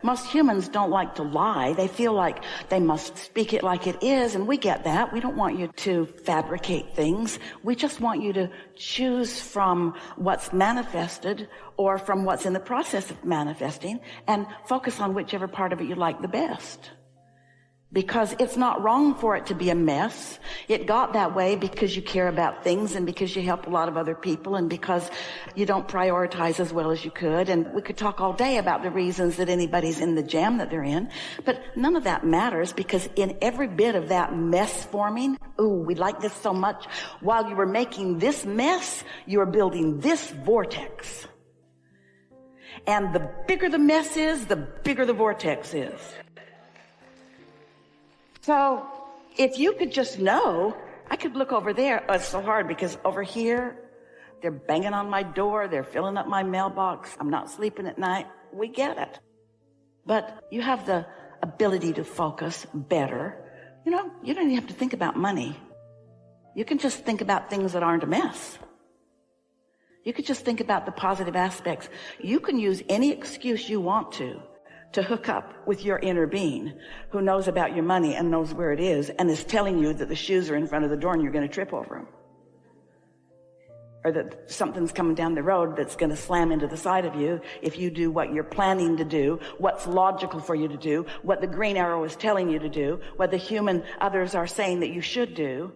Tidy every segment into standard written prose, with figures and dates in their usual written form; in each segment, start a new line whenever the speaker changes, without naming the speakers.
Most humans don't like to lie. They feel like they must speak it like it is, and we get that. We don't want you to fabricate things. We just want you to choose from what's manifested or from what's in the process of manifesting and focus on whichever part of it you like the best. Because it's not wrong for it to be a mess. It got that way because you care about things and because you help a lot of other people and because you don't prioritize as well as you could. And we could talk all day about the reasons that anybody's in the jam that they're in. But none of that matters, because in every bit of that mess forming, ooh, we like this so much. While you were making this mess, you were building this vortex. And the bigger the mess is, the bigger the vortex is. So if you could just know, I could look over there. Oh, it's so hard because over here, they're banging on my door. They're filling up my mailbox. I'm not sleeping at night. We get it. But you have the ability to focus better. You know, you don't even have to think about money. You can just think about things that aren't a mess. You could just think about the positive aspects. You can use any excuse you want to hook up with your inner being who knows about your money and knows where it is and is telling you that the shoes are in front of the door and you're going to trip over them. Or that something's coming down the road that's going to slam into the side of you if you do what you're planning to do, what's logical for you to do, what the green arrow is telling you to do, what the human others are saying that you should do.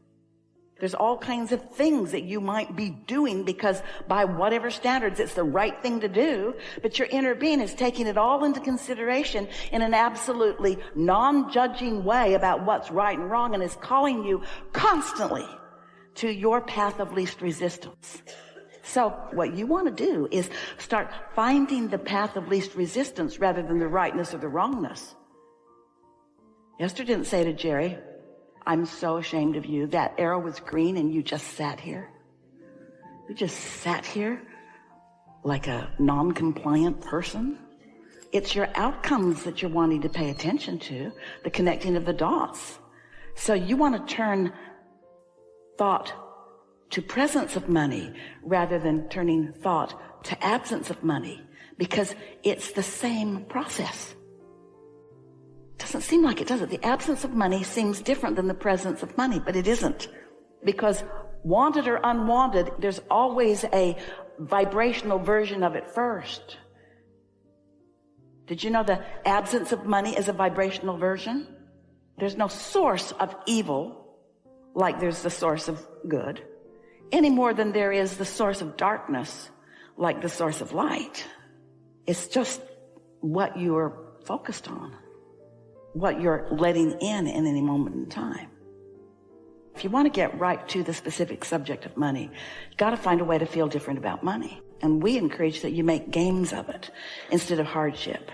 There's all kinds of things that you might be doing because by whatever standards it's the right thing to do, but your inner being is taking it all into consideration in an absolutely non-judging way about what's right and wrong, and is calling you constantly to your path of least resistance. So what you want to do is start finding the path of least resistance rather than the rightness or the wrongness. Esther didn't say to Jerry, I'm so ashamed of you. That arrow was green and you just sat here. You just sat here like a non-compliant person. It's your outcomes that you're wanting to pay attention to, the connecting of the dots. So you want to turn thought to presence of money rather than turning thought to absence of money, because it's the same process. Doesn't seem like it, does it? The absence of money seems different than the presence of money, but it isn't. Because wanted or unwanted, there's always a vibrational version of it first. Did you know the absence of money is a vibrational version? There's no source of evil like there's the source of good, any more than there is the source of darkness like the source of light. It's just what you are focused on, what you're letting in any moment in time. If you want to get right to the specific subject of money, you've got to find a way to feel different about money. And we encourage that you make games of it instead of hardship,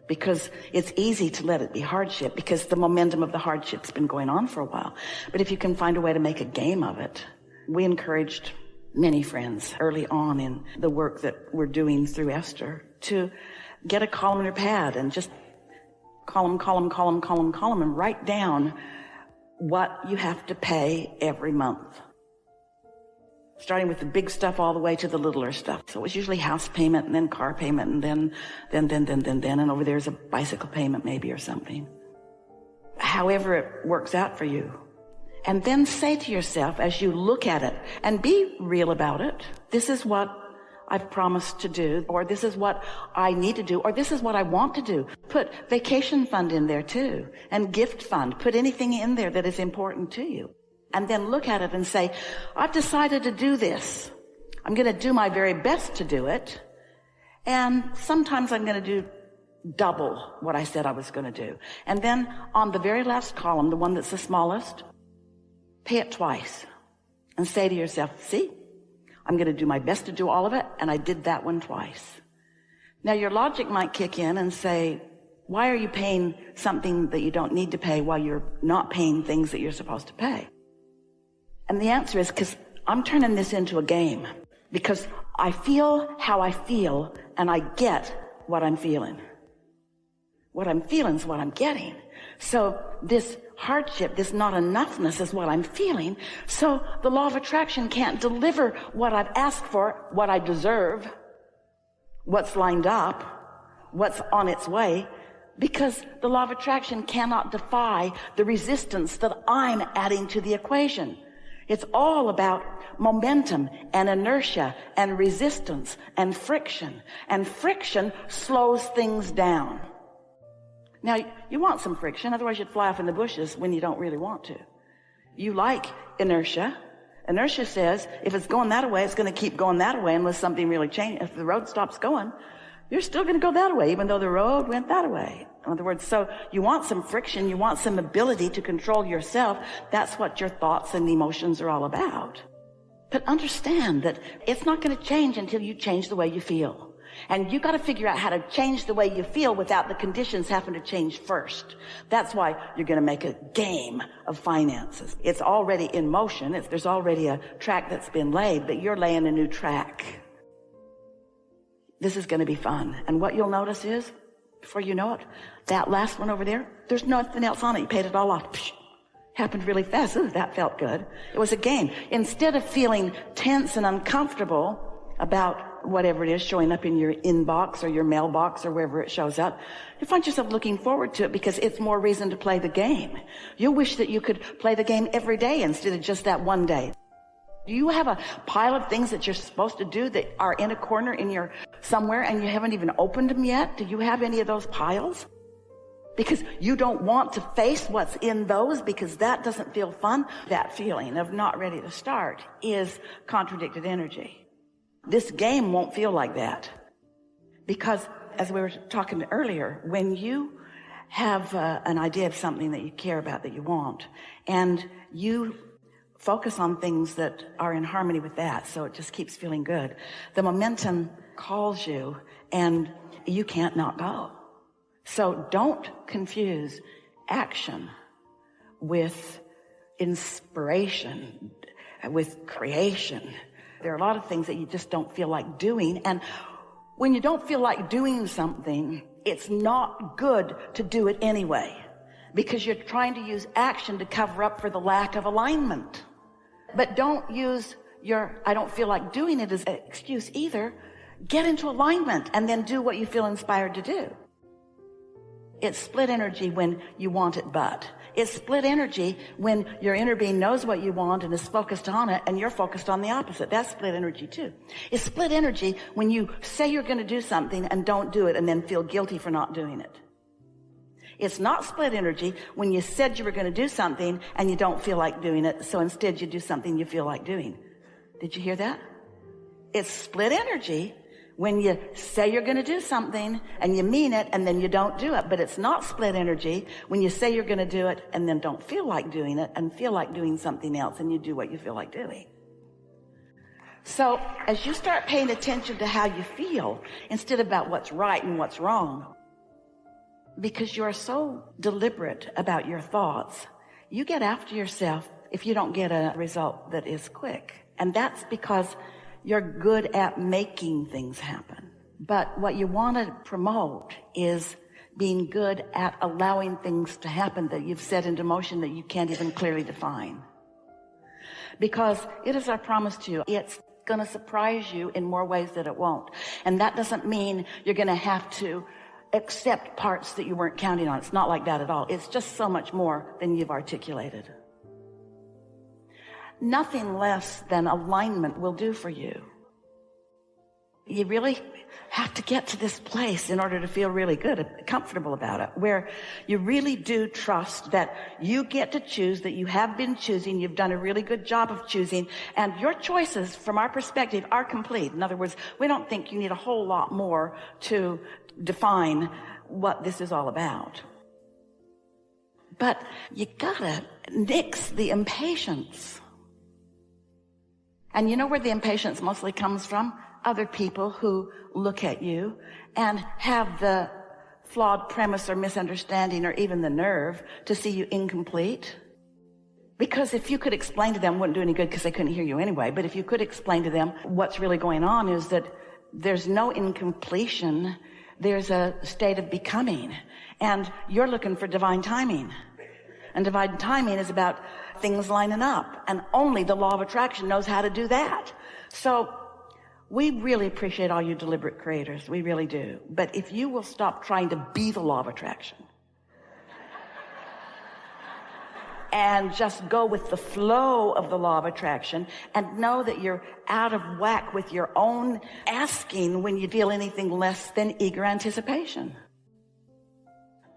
because it's easy to let it be hardship because the momentum of the hardship's been going on for a while. But if you can find a way to make a game of it, we encouraged many friends early on in the work that we're doing through Esther to get a column or pad and just column, and write down what you have to pay every month, starting with the big stuff all the way to the littler stuff. So it was usually house payment and then car payment and then, and over there's a bicycle payment maybe or something. However it works out for you. And then say to yourself as you look at it, and be real about it, this is what I've promised to do, or this is what I need to do, or this is what I want to do. Put vacation fund in there too, and gift fund. Put anything in there that is important to you. And then look at it and say, I've decided to do this. I'm going to do my very best to do it. And sometimes I'm going to do double what I said I was going to do. And then on the very last column, the one that's the smallest, pay it twice. And say to yourself, see? I'm going to do my best to do all of it, and I did that one twice. Now, your logic might kick in and say, why are you paying something that you don't need to pay while you're not paying things that you're supposed to pay? And the answer is because I'm turning this into a game, because I feel how I feel, and I get what I'm feeling. What I'm feeling is what I'm getting. So this hardship, this not enoughness is what I'm feeling. So the law of attraction can't deliver what I've asked for, what I deserve, what's lined up, what's on its way, Because the law of attraction cannot defy the resistance that I'm adding to the equation. It's all about momentum and inertia and resistance and friction. And friction slows things down. Now, you want some friction, otherwise you'd fly off in the bushes when you don't really want to. You like inertia. Inertia says if it's going that way, it's going to keep going that way unless something really changes. If the road stops going, you're still going to go that way, even though the road went that way. In other words, so you want some friction, you want some ability to control yourself. That's what your thoughts and emotions are all about. But understand that it's not going to change until you change the way you feel. And you got to figure out how to change the way you feel without the conditions having to change first. That's why you're going to make a game of finances. It's already in motion. There's already a track that's been laid, but you're laying a new track. This is going to be fun. And what you'll notice is, before you know it, that last one over there, there's nothing else on it. You paid it all off. Psh, happened really fast. Ooh, that felt good. It was a game. Instead of feeling tense and uncomfortable about whatever it is showing up in your inbox or your mailbox or wherever it shows up, you find yourself looking forward to it because it's more reason to play the game. You wish that you could play the game every day instead of just that one day. Do you have a pile of things that you're supposed to do that are in a corner in your somewhere and you haven't even opened them yet? Do you have any of those piles? Because you don't want to face what's in those because that doesn't feel fun. That feeling of not ready to start is contradicted energy. This game won't feel like that. Because as we were talking earlier, when you have an idea of something that you care about, that you want, and you focus on things that are in harmony with that, so it just keeps feeling good, the momentum calls you and you can't not go. So don't confuse action with inspiration, with creation. There are a lot of things that you just don't feel like doing, and when you don't feel like doing something, it's not good to do it anyway, because you're trying to use action to cover up for the lack of alignment. But don't use your I don't feel like doing it as an excuse either. Get into alignment and then do what you feel inspired to do. It's split energy when you want it but. It's split energy when your inner being knows what you want and is focused on it and you're focused on the opposite. That's split energy too. It's split energy when you say you're going to do something and don't do it and then feel guilty for not doing it. It's not split energy when you said you were going to do something and you don't feel like doing it, so instead you do something you feel like doing. Did you hear that? It's split energy when you say you're going to do something and you mean it and then you don't do it. But it's not split energy when you say you're going to do it and then don't feel like doing it and feel like doing something else and you do what you feel like doing. So as you start paying attention to how you feel instead of about what's right and what's wrong, because you're so deliberate about your thoughts, you get after yourself if you don't get a result that is quick. And that's because you're good at making things happen. But what you want to promote is being good at allowing things to happen that you've set into motion that you can't even clearly define. Because it is our promise to you, it's going to surprise you in more ways than it won't. And that doesn't mean you're going to have to accept parts that you weren't counting on. It's not like that at all. It's just so much more than you've articulated. Nothing less than alignment will do for you. You really have to get to this place in order to feel really good, comfortable about it, where you really do trust that you get to choose, that you have been choosing, you've done a really good job of choosing, and your choices, from our perspective, are complete. In other words, we don't think you need a whole lot more to define what this is all about. But you gotta nix the impatience. And you know where the impatience mostly comes from? Other people who look at you and have the flawed premise or misunderstanding or even the nerve to see you incomplete. Because if you could explain to them, it wouldn't do any good because they couldn't hear you anyway, but if you could explain to them what's really going on is that there's no incompletion, there's a state of becoming, and you're looking for divine timing. And divine timing is about things lining up, and only the law of attraction knows how to do that. So We really appreciate all you deliberate creators. We really do. But if you will stop trying to be the law of attraction and just go with the flow of the law of attraction and know that you're out of whack with your own asking when you feel anything less than eager anticipation.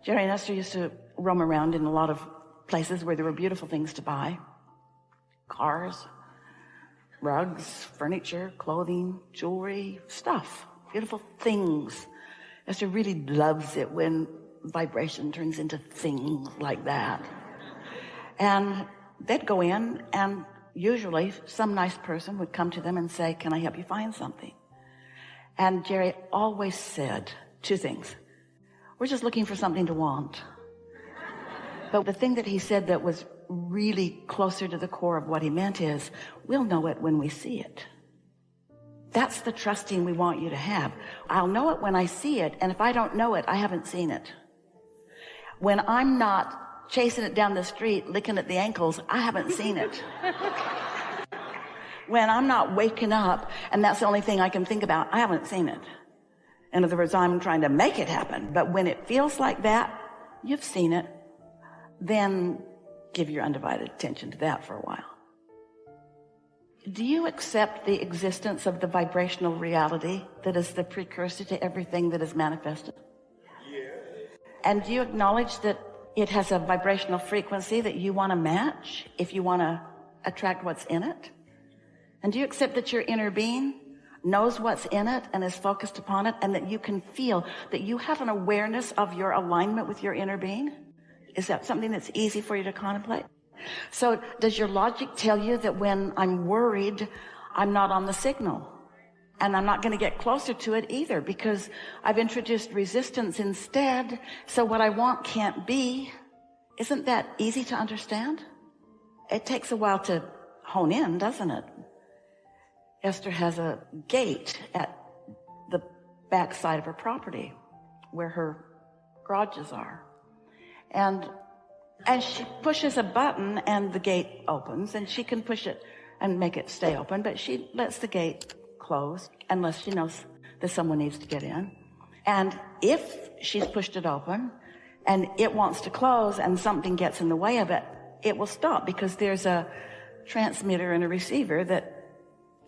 Jerry and Esther used to roam around in a lot of places where there were beautiful things to buy. Cars, rugs, furniture, clothing, jewelry, stuff, beautiful things. Esther really loves it when vibration turns into things like that. And they'd go in, and usually some nice person would come to them and say, can I help you find something? And Jerry always said two things. We're just looking for something to want. But the thing that he said that was really closer to the core of what he meant is, we'll know it when we see it. That's the trusting we want you to have. I'll know it when I see it, and if I don't know it, I haven't seen it. When I'm not chasing it down the street, licking at the ankles, I haven't seen it. When I'm not waking up, and that's the only thing I can think about, I haven't seen it. In other words, I'm trying to make it happen. But when it feels like that, you've seen it. Then give your undivided attention to that for a while. Do you accept the existence of the vibrational reality that is the precursor to everything that is manifested? Yes. And do you acknowledge that it has a vibrational frequency that you want to match if you want to attract what's in it? And do you accept that your inner being knows what's in it and is focused upon it, and that you can feel that you have an awareness of your alignment with your inner being? Is that something that's easy for you to contemplate? So does your logic tell you that when I'm worried, I'm not on the signal? And I'm not going to get closer to it either because I've introduced resistance instead. So what I want can't be. Isn't that easy to understand? It takes a while to hone in, doesn't it? Esther has a gate at the back side of her property where her garages are. And she pushes a button and the gate opens, and she can push it and make it stay open, but she lets the gate close unless she knows that someone needs to get in. And if she's pushed it open and it wants to close and something gets in the way of it, it will stop because there's a transmitter and a receiver that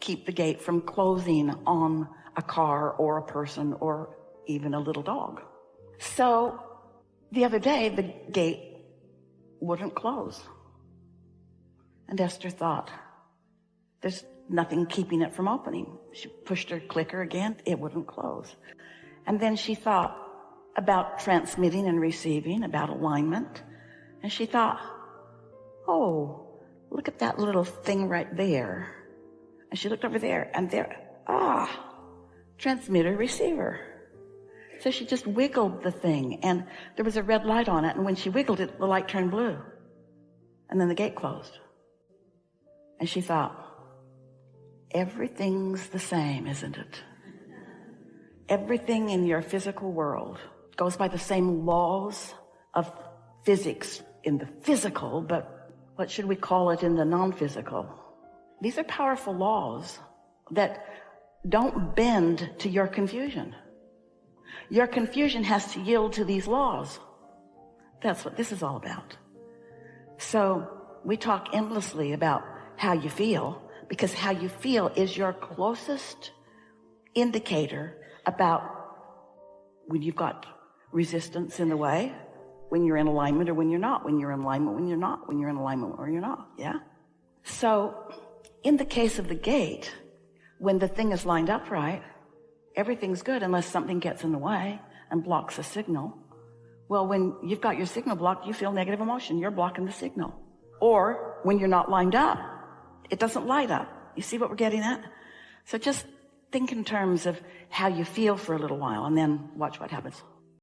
keep the gate from closing on a car or a person or even a little dog. So the other day, the gate wouldn't close. And Esther thought, there's nothing keeping it from opening. She pushed her clicker again, it wouldn't close. And then she thought about transmitting and receiving, about alignment. And she thought, oh, look at that little thing right there. And she looked over there, and there, transmitter, receiver. So she just wiggled the thing, and there was a red light on it, and when she wiggled it, the light turned blue. And then the gate closed. And she thought, everything's the same, isn't it? Everything in your physical world goes by the same laws of physics in the physical, but what should we call it in the non-physical? These are powerful laws that don't bend to your confusion. Your confusion has to yield to these laws. That's what this is all about. So we talk endlessly about how you feel, because how you feel is your closest indicator about when you've got resistance in the way, when you're in alignment or when you're not, when you're in alignment, when you're not, when you're in alignment or you're not, yeah? So in the case of the gate, when the thing is lined up right, everything's good unless something gets in the way and blocks a signal. Well, when you've got your signal blocked, you feel negative emotion. You're blocking the signal. Or when you're not lined up, it doesn't light up. You see what we're getting at? So just think in terms of how you feel for a little while and then watch what happens.